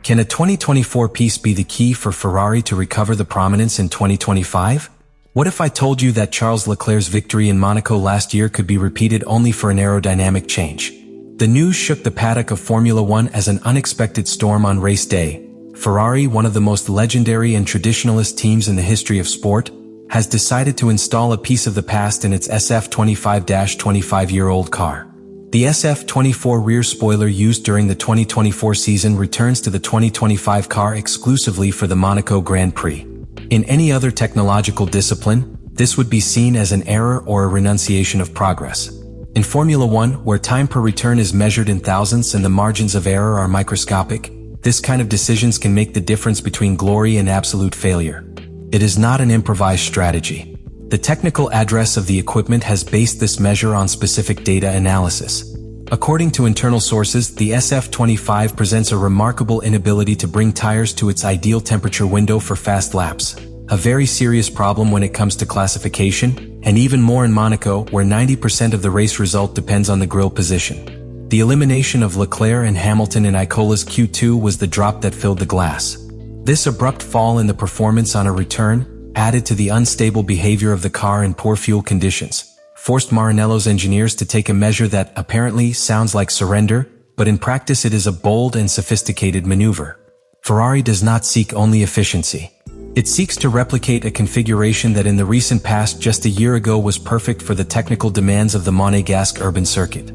Can a 2024 piece be the key for Ferrari to recover the prominence in 2025? What if I told you that Charles Leclerc's victory in Monaco last year could be repeated only for an aerodynamic change? The news shook the paddock of Formula One as an unexpected storm on race day. Ferrari, one of the most legendary and traditionalist teams in the history of sport, has decided to install a piece of the past in its SF-25-25-year-old car. The SF-24 rear spoiler used during the 2024 season returns to the 2025 car exclusively for the Monaco Grand Prix. In any other technological discipline, this would be seen as an error or a renunciation of progress. In Formula One, where time per return is measured in thousandths and the margins of error are microscopic, this kind of decisions can make the difference between glory and absolute failure. It is not an improvised strategy. The technical address of the equipment has based this measure on specific data analysis. According to internal sources, the SF-25 presents a remarkable inability to bring tires to its ideal temperature window for fast laps, a very serious problem when it comes to classification, and even more in Monaco, where 90% of the race result depends on the grille position. The elimination of Leclerc and Hamilton in Icola's Q2 was the drop that filled the glass. This abrupt fall in the performance on a return, added to the unstable behavior of the car in poor fuel conditions, forced Maranello's engineers to take a measure that apparently sounds like surrender, but in practice it is a bold and sophisticated maneuver. Ferrari does not seek only efficiency. It seeks to replicate a configuration that in the recent past just a year ago was perfect for the technical demands of the Monégasque urban circuit.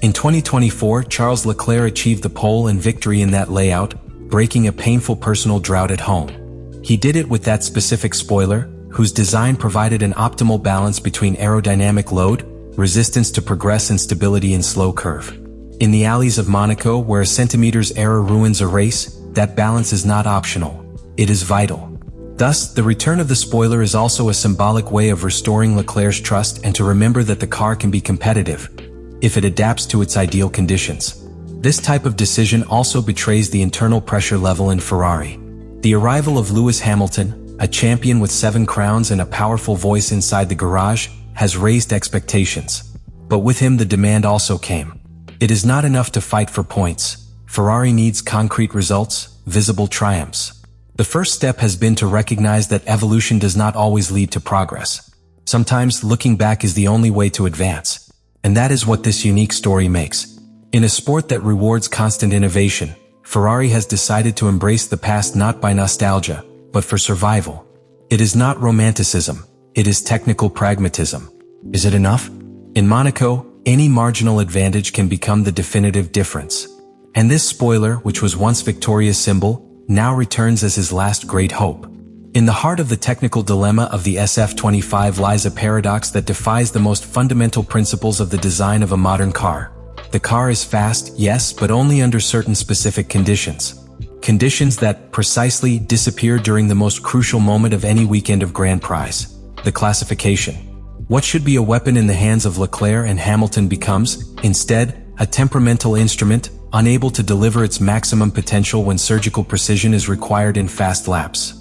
In 2024, Charles Leclerc achieved the pole and victory in that layout, breaking a painful personal drought at home. He did it with that specific spoiler, whose design provided an optimal balance between aerodynamic load, resistance to progress and stability in slow curve. In the alleys of Monaco, where a centimeter's error ruins a race, that balance is not optional. It is vital. Thus, the return of the spoiler is also a symbolic way of restoring Leclerc's trust and to remember that the car can be competitive if it adapts to its ideal conditions. This type of decision also betrays the internal pressure level in Ferrari. The arrival of Lewis Hamilton, a champion with 7 crowns and a powerful voice inside the garage, has raised expectations. But with him the demand also came. It is not enough to fight for points. Ferrari needs concrete results, visible triumphs. The first step has been to recognize that evolution does not always lead to progress. Sometimes looking back is the only way to advance. And that is what this unique story makes. In a sport that rewards constant innovation, Ferrari has decided to embrace the past not by nostalgia, but for survival. It is not romanticism, it is technical pragmatism. Is it enough? In Monaco, any marginal advantage can become the definitive difference. And this spoiler, which was once Victoria's symbol, now returns as his last great hope. In the heart of the technical dilemma of the SF-25 lies a paradox that defies the most fundamental principles of the design of a modern car. The car is fast, yes, but only under certain specific conditions. Conditions that precisely disappear during the most crucial moment of any weekend of Grand Prix, the classification. What should be a weapon in the hands of Leclerc and Hamilton becomes, instead, a temperamental instrument, unable to deliver its maximum potential when surgical precision is required in fast laps.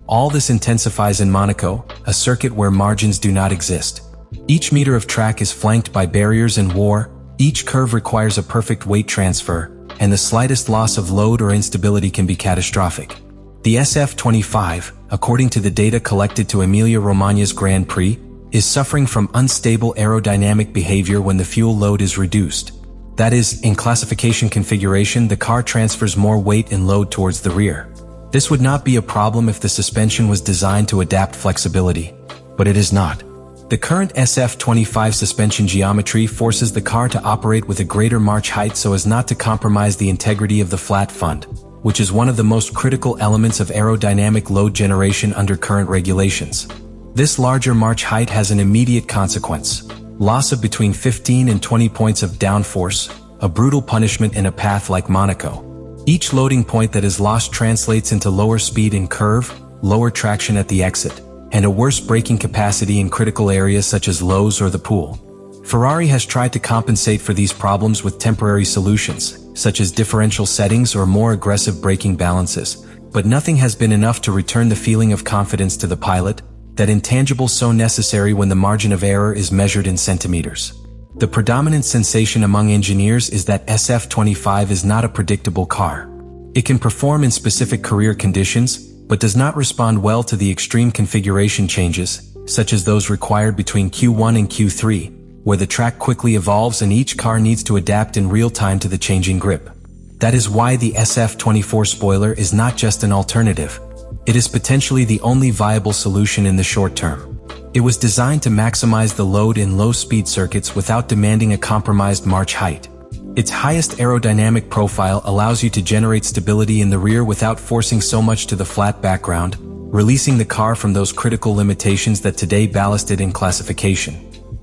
All this intensifies in Monaco, a circuit where margins do not exist. Each meter of track is flanked by barriers and war. Each curve requires a perfect weight transfer, and the slightest loss of load or instability can be catastrophic. The SF-25, according to the data collected to Emilia-Romagna's Grand Prix, is suffering from unstable aerodynamic behavior when the fuel load is reduced. That is, in classification configuration, the car transfers more weight and load towards the rear. This would not be a problem if the suspension was designed to adapt flexibility, but it is not. The current SF-25 suspension geometry forces the car to operate with a greater march height so as not to compromise the integrity of the flat fund, which is one of the most critical elements of aerodynamic load generation under current regulations. This larger march height has an immediate consequence: loss of between 15 and 20 points of downforce, a brutal punishment in a path like Monaco. Each loading point that is lost translates into lower speed in curve, lower traction at the exit, and a worse braking capacity in critical areas such as lows or the pool. Ferrari has tried to compensate for these problems with temporary solutions, such as differential settings or more aggressive braking balances, but nothing has been enough to return the feeling of confidence to the pilot, that intangible so necessary when the margin of error is measured in centimeters. The predominant sensation among engineers is that SF-25 is not a predictable car. It can perform in specific career conditions, but does not respond well to the extreme configuration changes, such as those required between Q1 and Q3, where the track quickly evolves and each car needs to adapt in real time to the changing grip. That is why the SF-24 spoiler is not just an alternative. It is potentially the only viable solution in the short term. It was designed to maximize the load in low-speed circuits without demanding a compromised march height. Its highest aerodynamic profile allows you to generate stability in the rear without forcing so much to the flat background, releasing the car from those critical limitations that today ballast it in classification.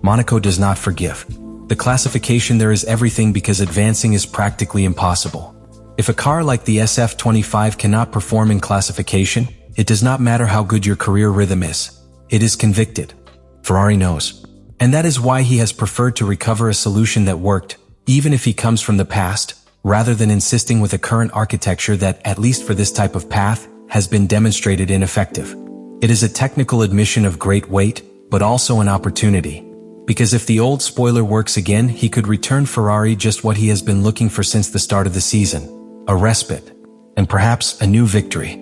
Monaco does not forgive. The classification there is everything because advancing is practically impossible. If a car like the SF-25 cannot perform in classification, it does not matter how good your career rhythm is. It is convicted. Ferrari knows. And that is why he has preferred to recover a solution that worked, even if he comes from the past, rather than insisting with a current architecture that, at least for this type of path, has been demonstrated ineffective. It is a technical admission of great weight, but also an opportunity. Because if the old spoiler works again, he could return Ferrari just what he has been looking for since the start of the season: a respite, and perhaps a new victory.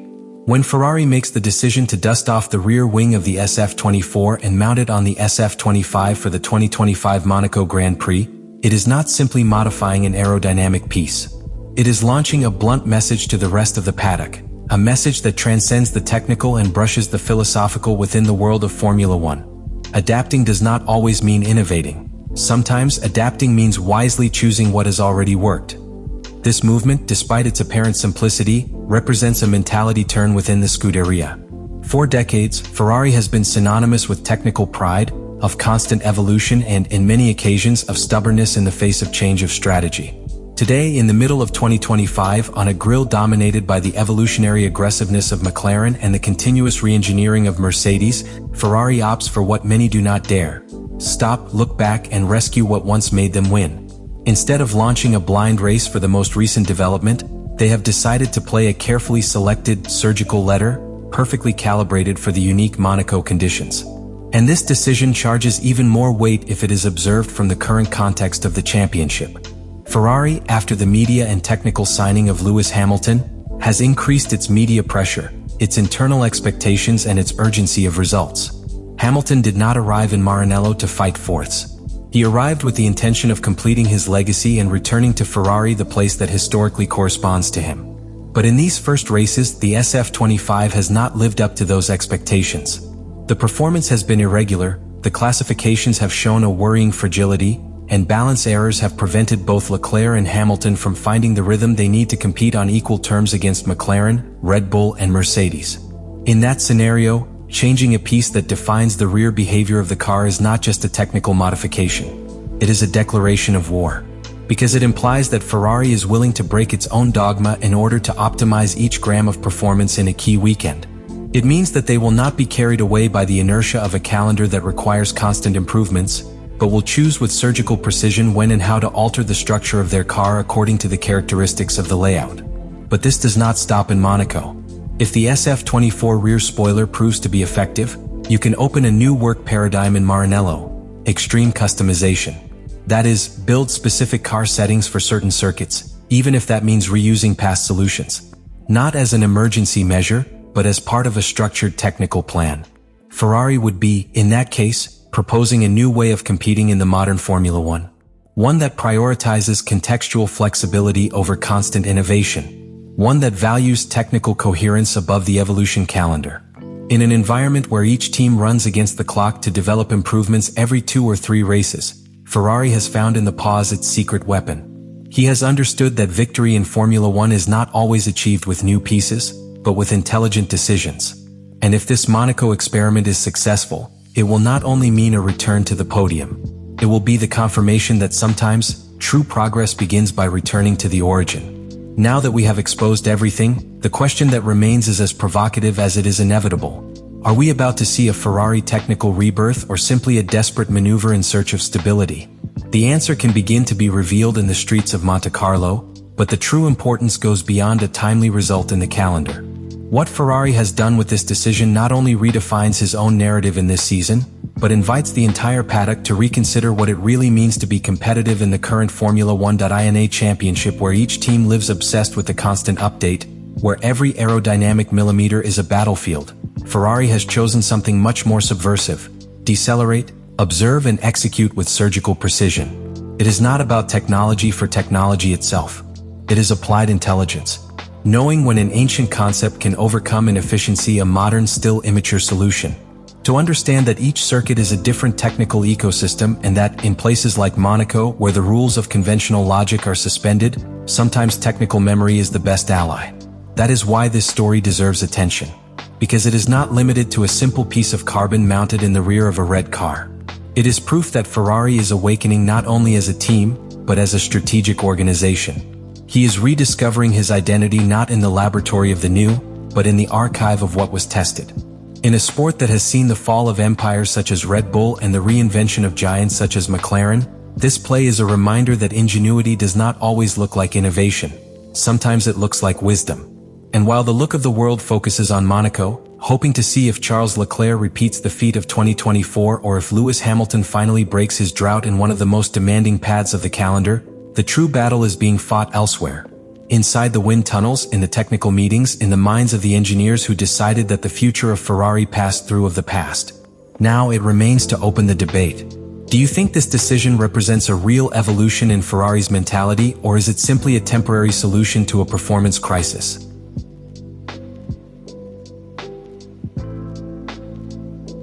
When Ferrari makes the decision to dust off the rear wing of the SF-24 and mount it on the SF-25 for the 2025 Monaco Grand Prix, it is not simply modifying an aerodynamic piece. It is launching a blunt message to the rest of the paddock, a message that transcends the technical and brushes the philosophical within the world of Formula One. Adapting does not always mean innovating. Sometimes adapting means wisely choosing what has already worked. This movement, despite its apparent simplicity, represents a mentality turn within the Scuderia. For decades, Ferrari has been synonymous with technical pride, of constant evolution, and, in many occasions, of stubbornness in the face of change of strategy. Today, in the middle of 2025, on a grille dominated by the evolutionary aggressiveness of McLaren and the continuous re-engineering of Mercedes, Ferrari opts for what many do not dare: stop, look back, and rescue what once made them win. Instead of launching a blind race for the most recent development, they have decided to play a carefully selected, surgical letter, perfectly calibrated for the unique Monaco conditions. And this decision charges even more weight if it is observed from the current context of the championship. Ferrari, after the media and technical signing of Lewis Hamilton, has increased its media pressure, its internal expectations, and its urgency of results. Hamilton did not arrive in Maranello to fight fourths. He arrived with the intention of completing his legacy and returning to Ferrari the place that historically corresponds to him. But in these first races, the SF-25 has not lived up to those expectations. The performance has been irregular, the classifications have shown a worrying fragility, and balance errors have prevented both Leclerc and Hamilton from finding the rhythm they need to compete on equal terms against McLaren, Red Bull, and Mercedes. In that scenario, changing a piece that defines the rear behavior of the car is not just a technical modification. It is a declaration of war. Because it implies that Ferrari is willing to break its own dogma in order to optimize each gram of performance in a key weekend. It means that they will not be carried away by the inertia of a calendar that requires constant improvements, but will choose with surgical precision when and how to alter the structure of their car according to the characteristics of the layout. But this does not stop in Monaco. If the SF-24 rear spoiler proves to be effective, you can open a new work paradigm in Maranello: extreme customization. That is, build specific car settings for certain circuits, even if that means reusing past solutions. Not as an emergency measure, but as part of a structured technical plan. Ferrari would be, in that case, proposing a new way of competing in the modern Formula One. One that prioritizes contextual flexibility over constant innovation. One that values technical coherence above the evolution calendar. In an environment where each team runs against the clock to develop improvements every 2 or 3 races, Ferrari has found in the pause its secret weapon. He has understood that victory in Formula One is not always achieved with new pieces, but with intelligent decisions. And if this Monaco experiment is successful, it will not only mean a return to the podium. It will be the confirmation that sometimes, true progress begins by returning to the origin. Now that we have exposed everything, the question that remains is as provocative as it is inevitable. Are we about to see a Ferrari technical rebirth or simply a desperate maneuver in search of stability? The answer can begin to be revealed in the streets of Monte-Carlo, but the true importance goes beyond a timely result in the calendar. What Ferrari has done with this decision not only redefines his own narrative in this season, but invites the entire paddock to reconsider what it really means to be competitive in the current Formula 1.INA championship, where each team lives obsessed with the constant update, where every aerodynamic millimeter is a battlefield. Ferrari has chosen something much more subversive: decelerate, observe and execute with surgical precision. It is not about technology for technology itself. It is applied intelligence. Knowing when an ancient concept can overcome in efficiency a modern, still immature solution. To understand that each circuit is a different technical ecosystem, and that, in places like Monaco, where the rules of conventional logic are suspended, sometimes technical memory is the best ally. That is why this story deserves attention. Because it is not limited to a simple piece of carbon mounted in the rear of a red car. It is proof that Ferrari is awakening not only as a team, but as a strategic organization. He is rediscovering his identity not in the laboratory of the new, but in the archive of what was tested. In a sport that has seen the fall of empires such as Red Bull and the reinvention of giants such as McLaren, this play is a reminder that ingenuity does not always look like innovation. Sometimes it looks like wisdom. And while the look of the world focuses on Monaco, hoping to see if Charles Leclerc repeats the feat of 2024 or if Lewis Hamilton finally breaks his drought in one of the most demanding paths of the calendar, the true battle is being fought elsewhere. Inside the wind tunnels, in the technical meetings, in the minds of the engineers who decided that the future of Ferrari passed through of the past. Now it remains to open the debate. Do you think this decision represents a real evolution in Ferrari's mentality, or is it simply a temporary solution to a performance crisis?